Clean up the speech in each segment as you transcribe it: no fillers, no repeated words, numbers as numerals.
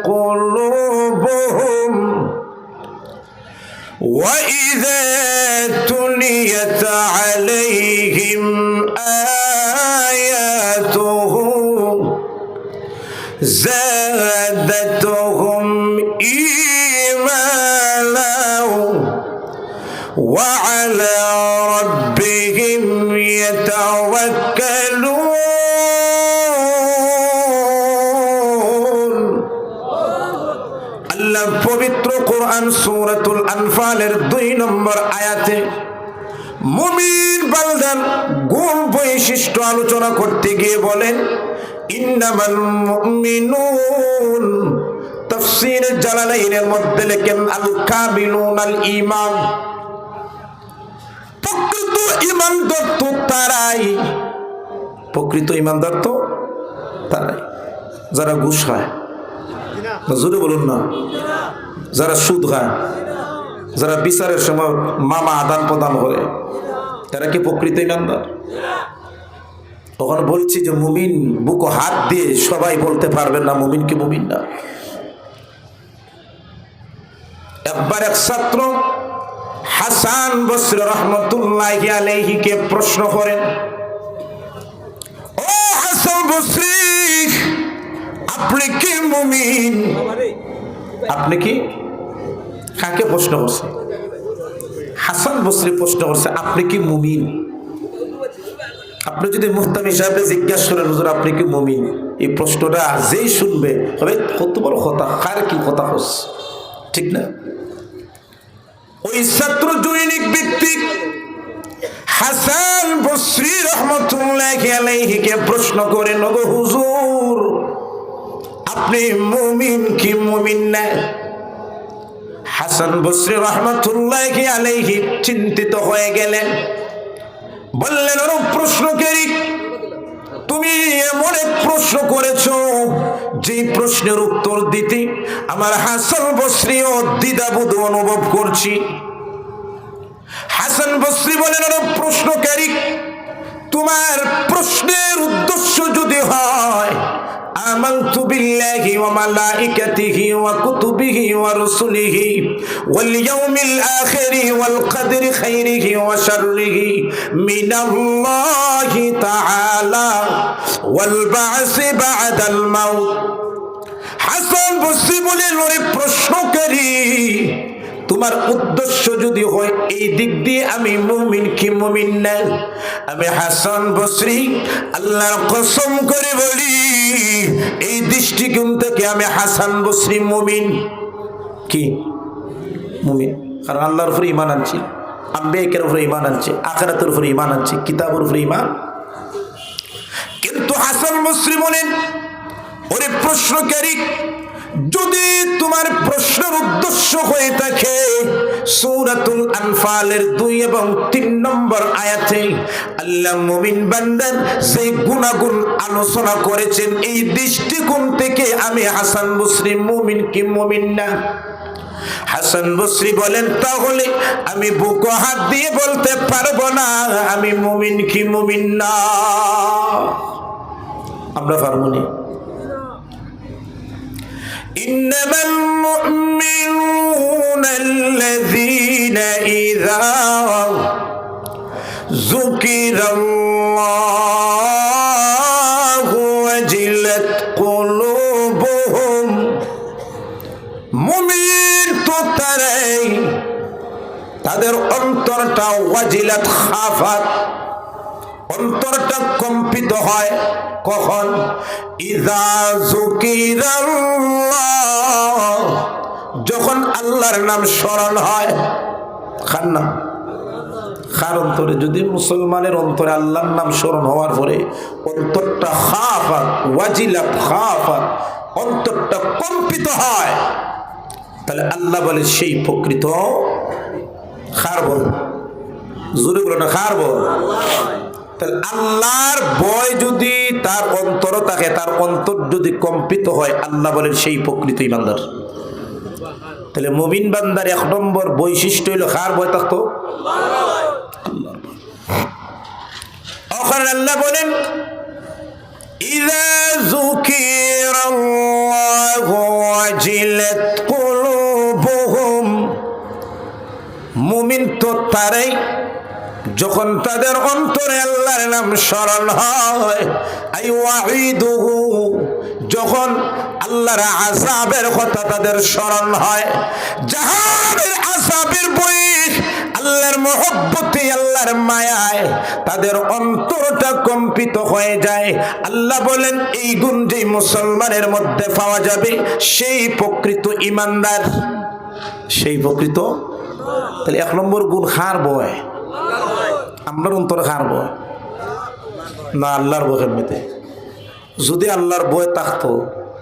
قلوبهم وإذا تليت عليهم آياته زادتهم إيمانا وعلى ربهم يتوكلون পবিত্র কোরআন সূরাতুল আনফালের 2 নম্বর আয়াতে মুমিন বান্দার গুণ বৈশিষ্ট্য আলোচনা করতে গিয়ে বলেন ইন্নামাল মুমিনুন। তাফসীর জালালাইনের মধ্যে লেখেন আল কামিলুন আল ঈমান, প্রকৃত ঈমানদার তো তারাই, প্রকৃত ঈমানদার তো তারাই যারা ঘুষ খায়, জোরে বলুন না, যারা সুদ খায়, যারা বিচারের সময় মামা আদান প্রদান করে, তারা কি প্রকৃত ইমানদার? তখন বলছি যে মুমিন বুকে হাত দিয়ে সবাই বলতে পারবেন না মুমিন কি মুমিন না। একবার এক ছাত্র হাসান বসরি রহমতুল্লাহি আলাইহিকে প্রশ্ন করেন, ও হাসান বসরি, আপনি কি মুমিন? আপনি কি? কাকে প্রশ্ন করছে? হাসান বসরি প্রশ্ন করছে, আপনি কি মুমিন? আপনি যদি মুহতামিম সাহেবকে জিজ্ঞাসা করেন হুজুর আপনি কি মুমিন, এই প্রশ্নটা যেই শুনবে হবে কত বড় কথা, কার কি কথা হচ্ছে, ঠিক না? ওই ছাত্র জৈনিক ব্যক্তি হাসান বসরি রহমতুল্লাহি আলাইহিকে প্রশ্ন করেন, ওগো হুজুর আপনি মুমিন কি মুমিন না? হাসান বসরি রহমতুল্লাহি আলাইহি চিন্তিত হয়ে গেলেন, বললেন ওর প্রশ্নকারী তুমি এমন এক প্রশ্ন করেছো যে প্রশ্নের উত্তর দিতে আমার হাসান বসরিও দ্বিধাবোধ অনুভব করছি। হাসান বসরি বলেন ওর প্রশ্নকারী তোমার প্রশ্নের উদ্দেশ্য যদি হয় আমানতু বিল্লাহি ওয়া মালাইকাতিহি ওয়া কুতুবিহি ওয়া রুসুলিহি ওয়াল ইয়াউমিল আখিরি ওয়াল কদরি খাইরিহি ওয়া শাররিহি মিনাল্লাহি তাআলা ওয়াল বা'সি বা'দাল মাউত। হাসান বসরি বলেন ওরে প্রশ্নকারী তোমার উদ্দেশ্য যদি হয় এই দিক দিয়ে আমি মুমিন কি মুমিন না, আমি হাসান বসরি আল্লাহর কসম করে বলি এই দৃষ্টিকোণ থেকে আমি হাসান বসরি মুমিন কি মুমিন। কারণ আল্লাহর উপরে ঈমান আনছি, আম্বিয়াদের উপরে ঈমান আনছি, আখিরাতের উপরে ঈমান আনছি, কিতাবের উপরে ঈমান। কিন্তু হাসান বসরি বলেন ওরে প্রশ্নকারী যদি তোমার প্রশ্নের উদ্দেশ্য হয়ে থাকে সূরাতুল আনফালের 2 এবং 3 নম্বর আয়াতে আল্লাহ মুমিন বান্দার সেই গুণাগুণ আলোচনা করেছেন, এই দৃষ্টিকোণ থেকে আমি হাসান বসরি মুমিন কি মুমিন না। হাসান বসরি বলেন তাহলে আমি বুকে হাত দিয়ে বলতে পারবো না আমি মুমিন কি মুমিন না। আমরা পারবো না। إنما المؤمنون الذين إذا ذكر الله وجلت قلوبهم। মুমিন তো তারাই তাদের অন্তরটা ওয়াজিলাত খাফাত, অন্তরটা কম্পিত হয় কখন? ইযা যুকিরাল্লাহ, যখন আল্লাহর নাম স্মরণ হয়। কার নাম? কার অন্তরে? যদি মুসলমানের অন্তরে আল্লাহর নাম স্মরণ হওয়ার পরে অন্তরটা খাফাত ওয়াজিলাত খাফাত, অন্তরটা কম্পিত হয়, তাহলে আল্লাহ বলে সেই প্রকৃত খার বল, জোরে বলো না খার বল। তাহলে আল্লাহর ভয় যদি তার অন্তর থাকে, তার অন্তর যদি কম্পিত হয়, আল্লাহ বলেন সেই প্রকৃত ইমানদার। তাহলে মুমিন বান্দার 1 নম্বর বৈশিষ্ট্য হইল কার ভয় থাকতো? আল্লাহর ভয়। ওখানে আল্লাহ বলেন ইযা যুকিরাল্লাহ ওয়াজিলাত কুলুবুহুম, মুমিন তো তারাই যখন তাদের অন্তরে আল্লাহর নাম স্মরণ হয়, আই ওয়াইদুহু, যখন আল্লাহর আযাবের কথা তাদের স্মরণ হয়, জাহান্নামের আযাবের ভয়, আল্লাহর মহব্বতে, আল্লাহর মায়ায় তাদের অন্তরটা কম্পিত হয়ে যায়। আল্লাহ বলেন এই গুণ যে মুসলমানের মধ্যে পাওয়া যাবে সেই প্রকৃত ঈমানদার, সেই প্রকৃত। তাহলে এক নম্বর গুণ খার বয়, আপনার অন্তরে খার বয় না আল্লাহর বয়। এমনিতে যদি আল্লাহর বয় থাকতো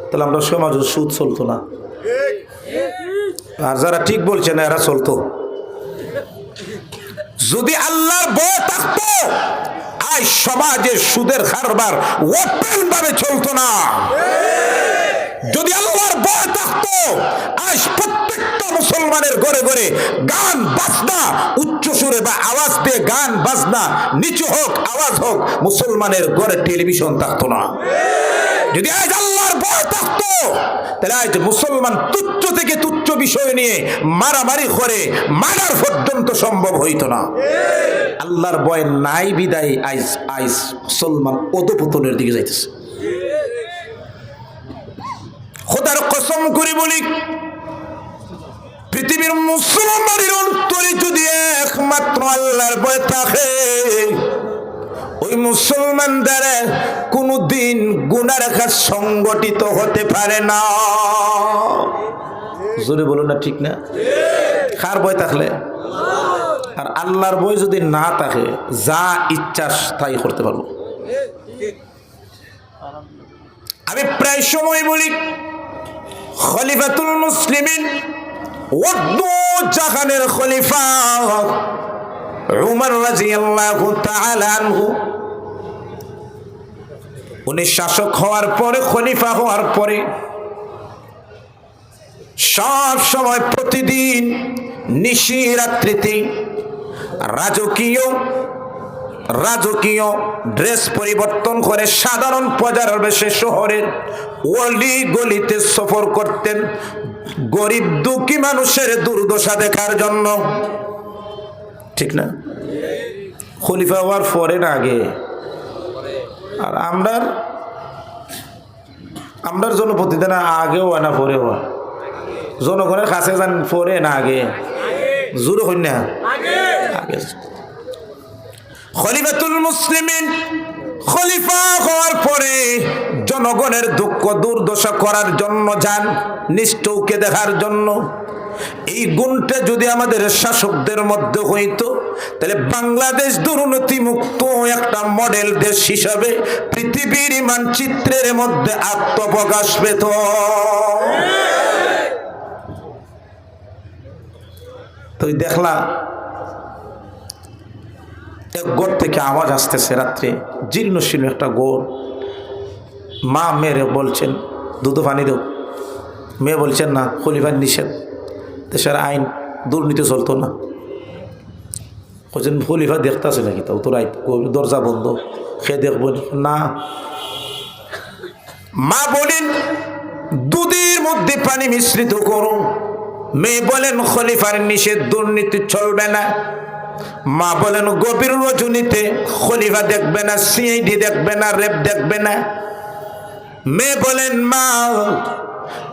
তাহলে আমরা সমাজে সুদ চলতো না, আর যারা ঠিক বলছে না এরা চলতো। যদি আল্লাহর বয় থাকতো আজ সমাজে সুদের কারবার ওপেন ভাবে চলতো না। যদি আল্লাহর ভয় থাকতো আজ প্রত্যেকটা মুসলমানের ঘরে ঘরে গান বাজনা উচ্চ সুরে বা আওয়াজ দিয়ে গান বাজনা নিচু হোক আওয়াজ হোক, মুসলমানের ঘরে টেলিভিশন থাকতো না। যদি আজ আল্লাহর ভয় থাকতো তাহলে আজ মুসলমান তুচ্ছ থেকে তুচ্ছ বিষয় নিয়ে মারামারি করে মারার পর্যন্ত সম্ভব হইতো না। আল্লাহর ভয় নাই বিদায় আজ আজ মুসলমান অধঃপতনের দিকে যাইতেছে। খোদার কসম করে বলি, পৃথিবীর মুসলমানের অন্তরে যদি একমাত্র আল্লাহর ভয় থাকে, ওই মুসলমান দ্বারা কোনদিন গুনার কাজ সংগঠিত হতে পারে না। জোরে বলো না, ঠিক না? কার ভয় থাকলে? আর আল্লাহর ভয় যদি না থাকে যা ইচ্ছা তাই করতে পারবো। আমি প্রায় সময় বলি খলিফাতুল মুসলিমিন ওয়াদু জাহানের খলিফা উমর রাদিয়াল্লাহু তাআলা আনহু, উনি শাসক হওয়ার পরে, খলিফা হওয়ার পরে সব সময় প্রতিদিন নিশি রাত্রিতে রাজকীয় ড্রেস পরিবর্তন করে সাধারণ প্রজার বেশে শহরের অলি গলিতে সফর করতেন গরিব দুঃখী মানুষের দুর্দশা দেখার জন্য। ঠিক না? খলিফা হওয়ার পরে না আগে? আর আমরার জনপ্রতিনিধি না আগেও হয় না পরে হয়? জনগণের কাছে যান পরে না আগে? জোর হই না আগে। খলিফাতুল মুসলিমিন খলিফা হওয়ার পরে জনগণের দুঃখ দুর্দশা করার জন্য যান, নিষ্ঠুরকে দেখার জন্য। এই গুণটা যদি আমাদের শাসকদের মধ্যে হইতো তাহলে বাংলাদেশ দুর্নীতি মুক্ত একটা মডেল দেশ হিসাবে পৃথিবীর মানচিত্রের মধ্যে আত্মপ্রকাশ পেত। তুই দেখলা এক গোড় থেকে আওয়াজ আসতেছে রাত্রে, জীর্ণ শীর্ণ একটা গোড়। মা মেয়েরে বলছেন দুধ পানি দেও, মেয়ে বলছেন না, খলিফার নিষেধ, দেশের আইন, দুর্নীতি চলতো না। বলছেন খলিফা দেখতেছে নাকি? তাও তোর দরজা বন্ধ, খেয়ে দেখব না। মা বলেন দুধের মধ্যে পানি মিশ্রিত করো। মেয়ে বলেন খলিফার নিষেধ, দুর্নীতি চলবে না। মা বলেন গভীর রজনীতে খলিফা দেখবে না, সিআইডি দেখবে না, রেপ দেখবে না। মেয়ে বলেন মা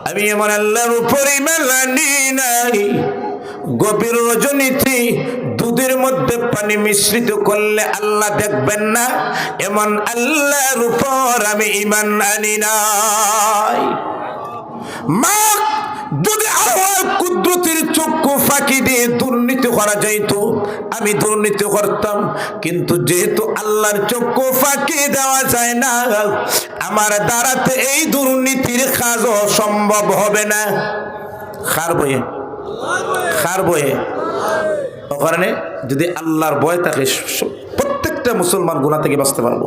আমি এমন আল্লাহর উপরে মেলানি নাই, গভীর রজনীতে দুধের মধ্যে পানি মিশ্রিত করলে আল্লাহ দেখবেন না, এমন আল্লাহর উপর আমি ঈমান আনি নাই। মা যদি আল্লাহর কুদরতের চক্ষু ফাঁকি দিয়ে দুর্নীতি করা যাইত আমি দুর্নীতি করতাম, কিন্তু যেহেতু আল্লাহর চক্ষু ফাঁকি দেওয়া যায় না, আমার দ্বারাতে এই দুর্নীতির কাজও সম্ভব হবে না। কার বয়ে? কার বয়ে? ও কারণে যদি আল্লাহর ভয় থাকে প্রত্যেকটা মুসলমান গুনাহ থেকে বাঁচতে পারবো।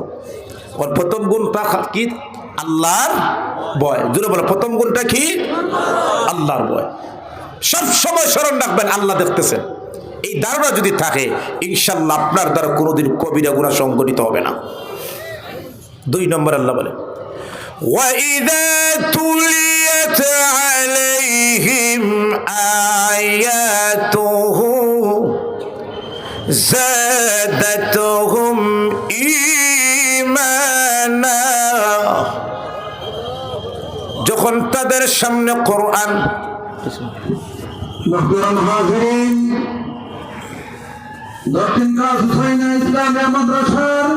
ওর প্রথম গুণটা কি? আল্লাহর ভয়। জুড়ে বলো, প্রথম গুণটা কি? আল্লাহর ভয়। সব সময় স্মরণ রাখবেন আল্লাহ দেখতেছেন। এই ধারণা যদি থাকে ইনশাআল্লাহ আপনার দ্বারা কোনোদিন কবিরা গুনাহ সংগঠিত হবে না। 2 নম্বর আল্লাহ বলে ওয়াইদা তুলিয়াত আলাইহিম زادتهم ঈমানা। যখন তাদের সামনে কোরআন, দক্ষিণ কাজ হুসাইন ইসলামিয়া মাদ্রাসার